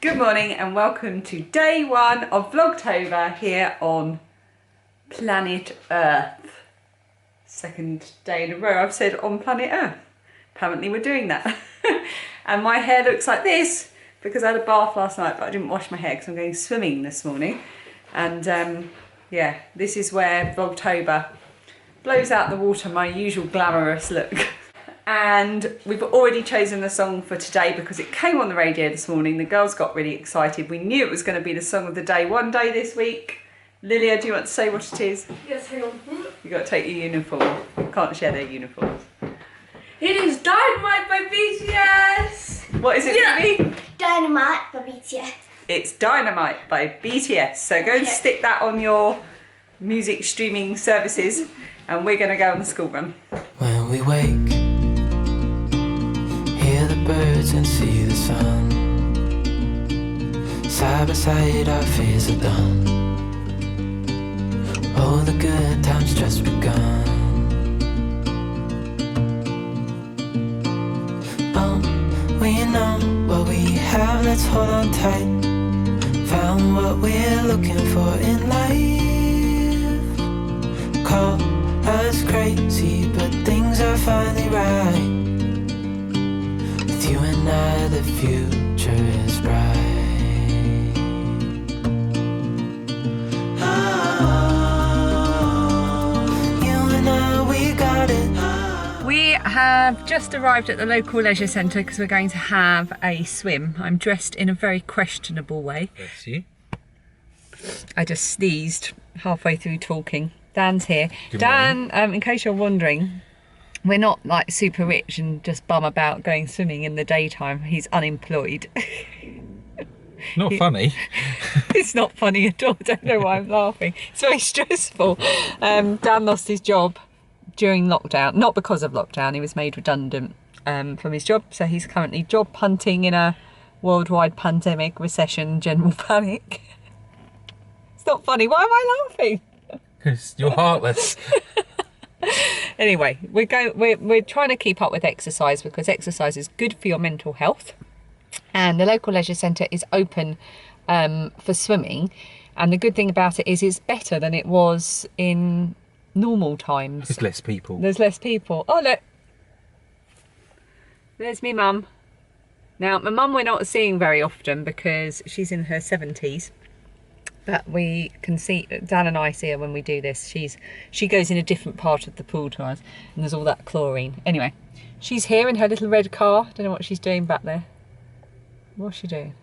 Good morning and welcome to day one of Vlogtober here on planet Earth. Second day in a row I've said on planet Earth. Apparently we're doing that. And my hair looks like this because I had a bath last night but I didn't wash my hair because I'm going swimming this morning. And yeah, this is where Vlogtober blows out the water my usual glamorous look. And we've already chosen the song for today because it came on the radio this morning. The girls got really excited. We knew it was going to be the song of the day one day this week. Lilia, do you want to say what it is? Yes, hang on. You've got to take your uniform. You can't share their uniforms. It is Dynamite by BTS! What is it, Phoebe? Dynamite by BTS. It's Dynamite by BTS. So go and stick that on your music streaming services and we're going to go on the school run. When we wake, hear the birds and see the sun. Side by side our fears are done. All the good times just begun. Oh, we know what we have, let's hold on tight. Found what we're looking for in life. Call us crazy, but things are finally right. With you and I, the future is bright. Oh, you and I, we got it. We have just arrived at the local leisure centre because we're going to have a swim. I'm dressed in a very questionable way. Bless you. I just sneezed halfway through talking. Dan's here. Good Dan, in case you're wondering, we're not like super rich and just bum about going swimming in the daytime. He's unemployed. Not funny. It's not funny at all. I don't know why I'm laughing. It's very stressful. Dan lost his job during lockdown, not because of lockdown. He was made redundant from his job, so he's currently job hunting in a worldwide pandemic, recession, general panic. It's not funny. Why am I laughing? Because you're heartless. Anyway, we're trying to keep up with exercise because exercise is good for your mental health. And the local leisure centre is open for swimming. And the good thing about it is it's better than it was in normal times. There's less people. There's less people. Oh, look. There's me mum. Now, my mum we're not seeing very often because she's in her 70s. But we can see, Dan and I see her when we do this. She goes in a different part of the pool to us and there's all that chlorine. Anyway, she's here in her little red car. Don't know what she's doing back there. What's she doing?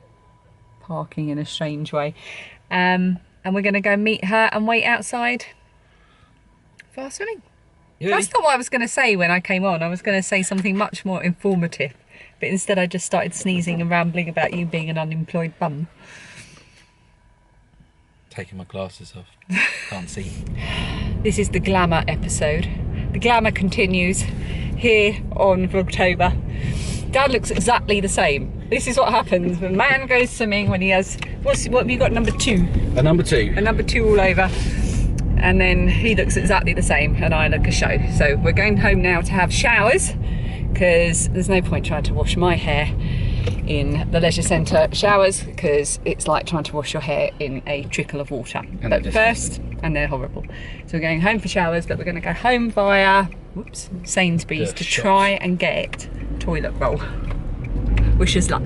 Parking in a strange way. And we're going to go meet her and wait outside for our swimming. Yeah. That's not what I was going to say when I came on. I was going to say something much more informative. But instead I just started sneezing and rambling about you being an unemployed bum. Taking my glasses off. Can't see. This is the glamour episode. The glamour continues here on Vlogtober. Dad looks exactly the same. This is what happens when a man goes swimming when he has... What have you got, number 2? A number 2. A number 2 all over. And then he looks exactly the same and I look a show. So we're going home now to have showers because there's no point trying to wash my hair in the leisure centre showers because it's like trying to wash your hair in a trickle of water. And but first, and they're horrible. So we're going home for showers, but we're going to go home via Sainsbury's to try and get toilet roll. Wish us luck.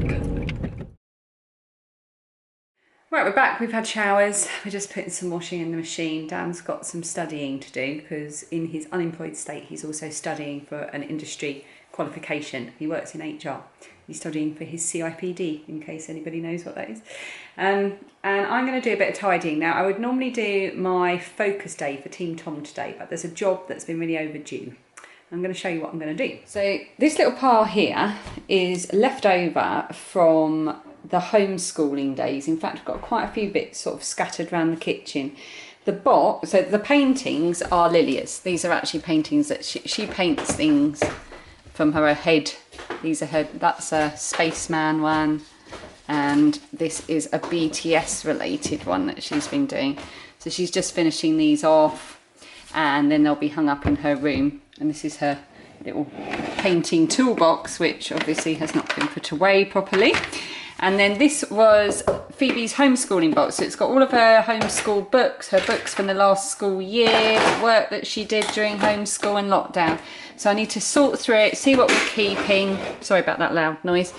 Right, we're back. We've had showers. We're just putting some washing in the machine. Dan's got some studying to do because in his unemployed state, he's also studying for an industry qualification. He works in HR. He's studying for his CIPD, in case anybody knows what that is. And I'm going to do a bit of tidying. Now, I would normally do my focus day for Team Tom today, but there's a job that's been really overdue. I'm going to show you what I'm going to do. So this little pile here is left over from the homeschooling days. In fact, I've got quite a few bits sort of scattered around the kitchen. The box, so the paintings are Lilia's. These are actually paintings that she paints things from her head. These are her, that's a spaceman one, and this is a BTS related one that she's been doing. So she's just finishing these off and then they'll be hung up in her room. And this is her little painting toolbox, which obviously has not been put away properly. And then this was Phoebe's homeschooling box. So it's got all of her homeschool books, her books from the last school year, the work that she did during homeschool and lockdown. So I need to sort through it, see what we're keeping. Sorry about that loud noise.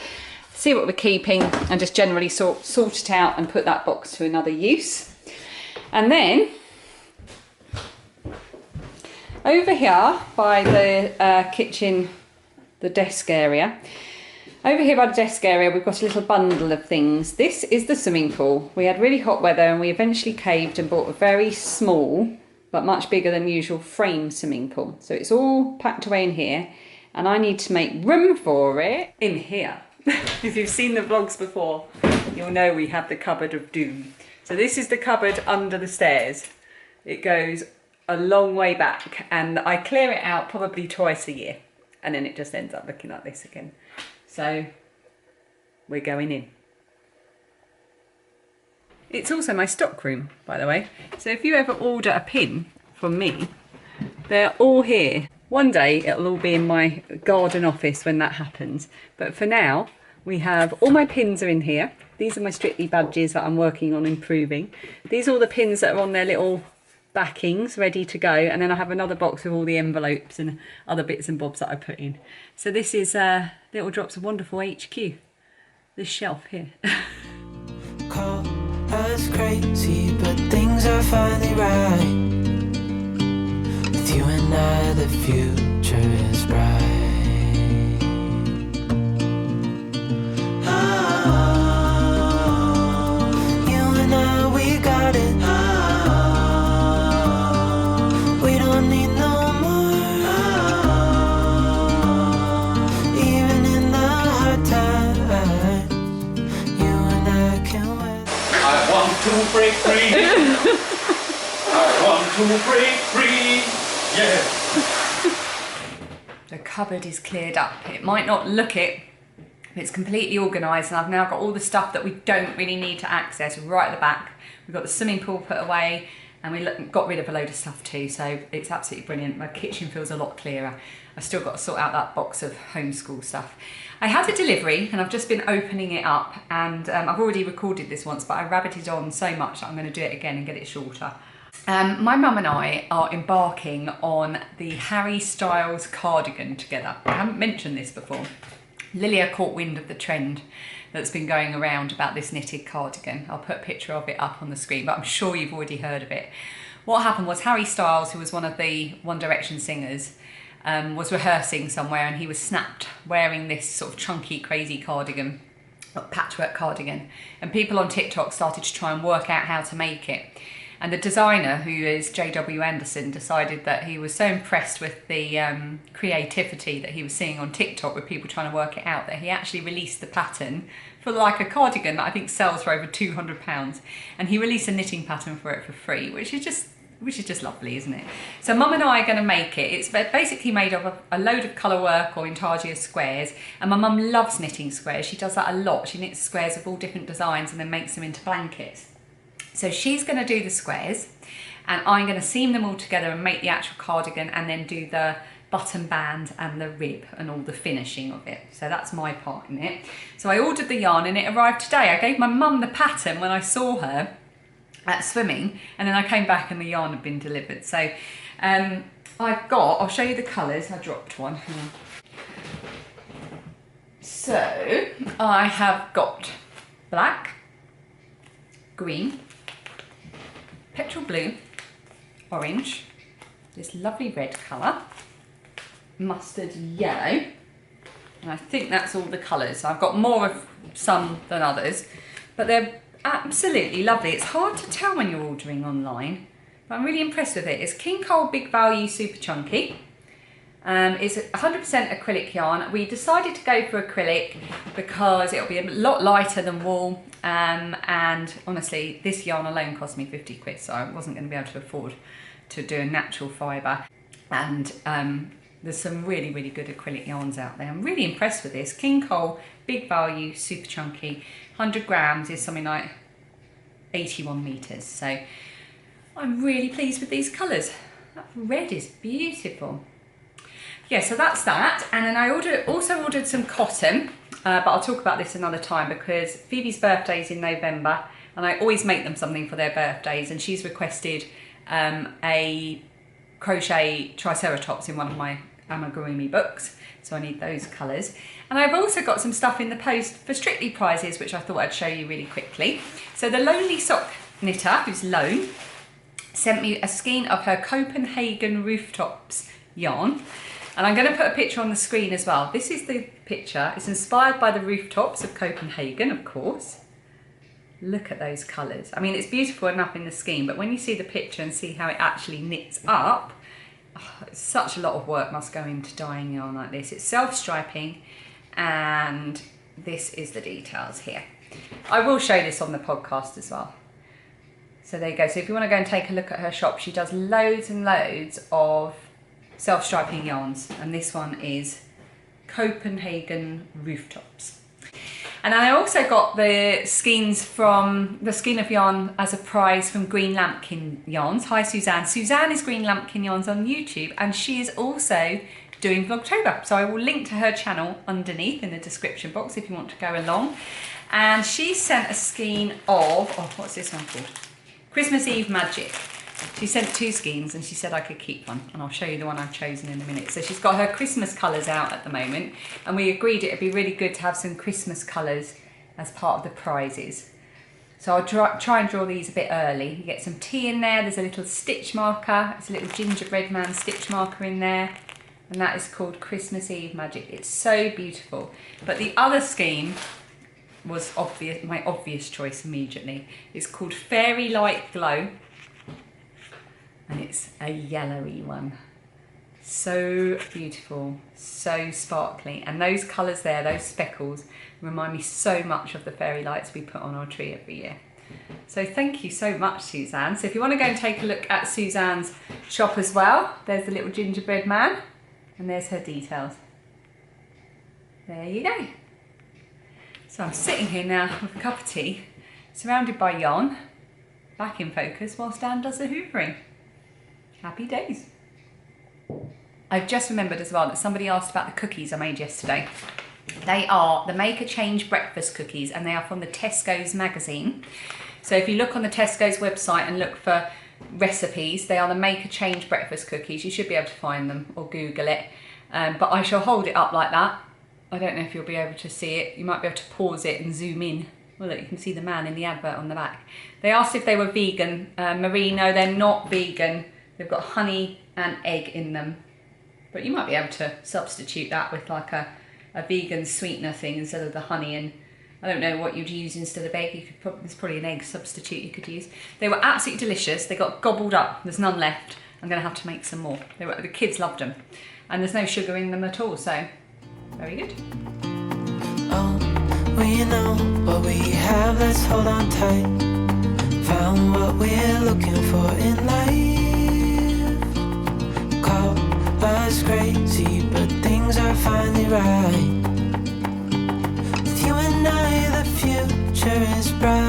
See what we're keeping and just generally sort it out and put that box to another use. And then over here by the kitchen, the desk area, over here by the desk area, we've got a little bundle of things. This is the swimming pool. We had really hot weather and we eventually caved and bought a very small, but much bigger than usual frame swimming pool. So it's all packed away in here and I need to make room for it in here. If you've seen the vlogs before, you'll know we have the cupboard of doom. So this is the cupboard under the stairs. It goes a long way back and I clear it out probably twice a year and then it just ends up looking like this again. So we're going in. It's also my stock room, by the way. So if you ever order a pin from me, they're all here. One day it'll all be in my garden office when that happens. But for now, we have all my pins are in here. These are my Strictly badges that I'm working on improving. These are all the pins that are on their little backings ready to go, and then I have another box with all the envelopes and other bits and bobs that I put in. So this is Little Drops of Wonderful HQ, this shelf here. Call us crazy, but things are finally right. With you and I, the future is bright. Oh, you and I, we got it. We don't need no more. Even in the hard times, you and I can win. I want to break free. I want to break free. Yeah. The cupboard is cleared up. It might not look it, but it's completely organised and I've now got all the stuff that we don't really need to access right at the back. We've got the swimming pool put away and we got rid of a load of stuff too, so it's absolutely brilliant. My kitchen feels a lot clearer. I've still got to sort out that box of homeschool stuff. I had a delivery and I've just been opening it up and I've already recorded this once, but I rabbited on so much that I'm going to do it again and get it shorter. My mum and I are embarking on the Harry Styles cardigan together. I haven't mentioned this before. Lilia caught wind of the trend that's been going around about this knitted cardigan. I'll put a picture of it up on the screen, but I'm sure you've already heard of it. What happened was Harry Styles, who was one of the One Direction singers, was rehearsing somewhere and he was snapped wearing this sort of chunky, crazy cardigan, patchwork cardigan. And people on TikTok started to try and work out how to make it. And the designer, who is J.W. Anderson, decided that he was so impressed with the creativity that he was seeing on TikTok with people trying to work it out that he actually released the pattern for like a cardigan that I think sells for over £200. And he released a knitting pattern for it for free, which is just lovely, isn't it? So Mum and I are going to make it. It's basically made of a load of colour work or intarsia squares. And my mum loves knitting squares. She does that a lot. She knits squares of all different designs and then makes them into blankets. So she's going to do the squares and I'm going to seam them all together and make the actual cardigan and then do the button band and the rib and all the finishing of it. So that's my part in it. So I ordered the yarn and it arrived today. I gave my mum the pattern when I saw her at swimming and then I came back and the yarn had been delivered. So I'll show you the colours. I dropped one. So I have got black, green, petrol blue, orange, this lovely red colour, mustard yellow, and I think that's all the colours. I've got more of some than others, but they're absolutely lovely. It's hard to tell when you're ordering online, but I'm really impressed with it. It's King Cole Big Value Super Chunky. It's 100% acrylic yarn. We decided to go for acrylic because it'll be a lot lighter than wool. And honestly, this yarn alone cost me 50 quid, so I wasn't going to be able to afford to do a natural fibre. And there's some really, really good acrylic yarns out there. I'm really impressed with this. King Cole Big Value Super Chunky. 100 grams is something like 81 metres. So I'm really pleased with these colours. That red is beautiful. Yeah, so that's that. And then I also ordered some cotton. but I'll talk about this another time because Phoebe's birthday is in November and I always make them something for their birthdays, and she's requested a crochet triceratops in one of my amigurumi books, so I need those colours. And I've also got some stuff in the post for Strictly prizes, which I thought I'd show you really quickly. So the Lonely Sock Knitter, who's Lone, sent me a skein of her Copenhagen Rooftops yarn. And I'm going to put a picture on the screen as well. This is the picture. It's inspired by the rooftops of Copenhagen, of course. Look at those colours. I mean, it's beautiful enough in the skein, but when you see the picture and see how it actually knits up, such a lot of work must go into dyeing yarn like this. It's self-striping, and this is the details here. I will show this on the podcast as well. So there you go. So if you want to go and take a look at her shop, she does loads and loads of self-striping yarns, and this one is Copenhagen Rooftops. And I also got the skeins from the skein of yarn as a prize from Green Lampkin Yarns. Hi Suzanne. Suzanne is Green Lampkin Yarns on YouTube, and she is also doing Vlogtober. So I will link to her channel underneath in the description box if you want to go along. And she sent a skein of, oh, what's this one called? Christmas Eve Magic. She sent 2 skeins and she said I could keep one, and I'll show you the one I've chosen in a minute. So she's got her Christmas colours out at the moment, and we agreed it'd be really good to have some Christmas colours as part of the prizes. So I'll try and draw these a bit early. You get some tea in there, there's a little stitch marker, it's a little gingerbread man stitch marker in there, and that is called Christmas Eve Magic. It's so beautiful. But the other scheme was obvious, my obvious choice immediately. It's called Fairy Light Glow, and it's a yellowy one. So beautiful, so sparkly, and those colours there, those speckles, remind me so much of the fairy lights we put on our tree every year. So thank you so much, Suzanne. So if you want to go and take a look at Suzanne's shop as well, there's the little gingerbread man, and there's her details. There you go. So I'm sitting here now with a cup of tea, surrounded by yarn, back in focus whilst Dan does the hoovering. Happy days. I've just remembered as well that somebody asked about the cookies I made yesterday. They are the Make a Change breakfast cookies, and they are from the Tesco's magazine. So if you look on the Tesco's website and look for recipes, they are the Make a Change breakfast cookies. You should be able to find them or Google it. But I shall hold it up like that. I don't know if you'll be able to see it. You might be able to pause it and zoom in. Well, look, you can see the man in the advert on the back. They asked if they were vegan. Marie, no, they're not vegan. They've got honey and egg in them. But you might be able to substitute that with like a vegan sweetener thing instead of the honey, and I don't know what you'd use instead of egg. You could there's probably an egg substitute you could use. They were absolutely delicious. They got gobbled up. There's none left. I'm going to have to make some more. The kids loved them. And there's no sugar in them at all, so very good. Oh, we know what we have, let's hold on tight. Found what we're looking for in life. Call us crazy, but things are finally right. With you and I, the future is bright.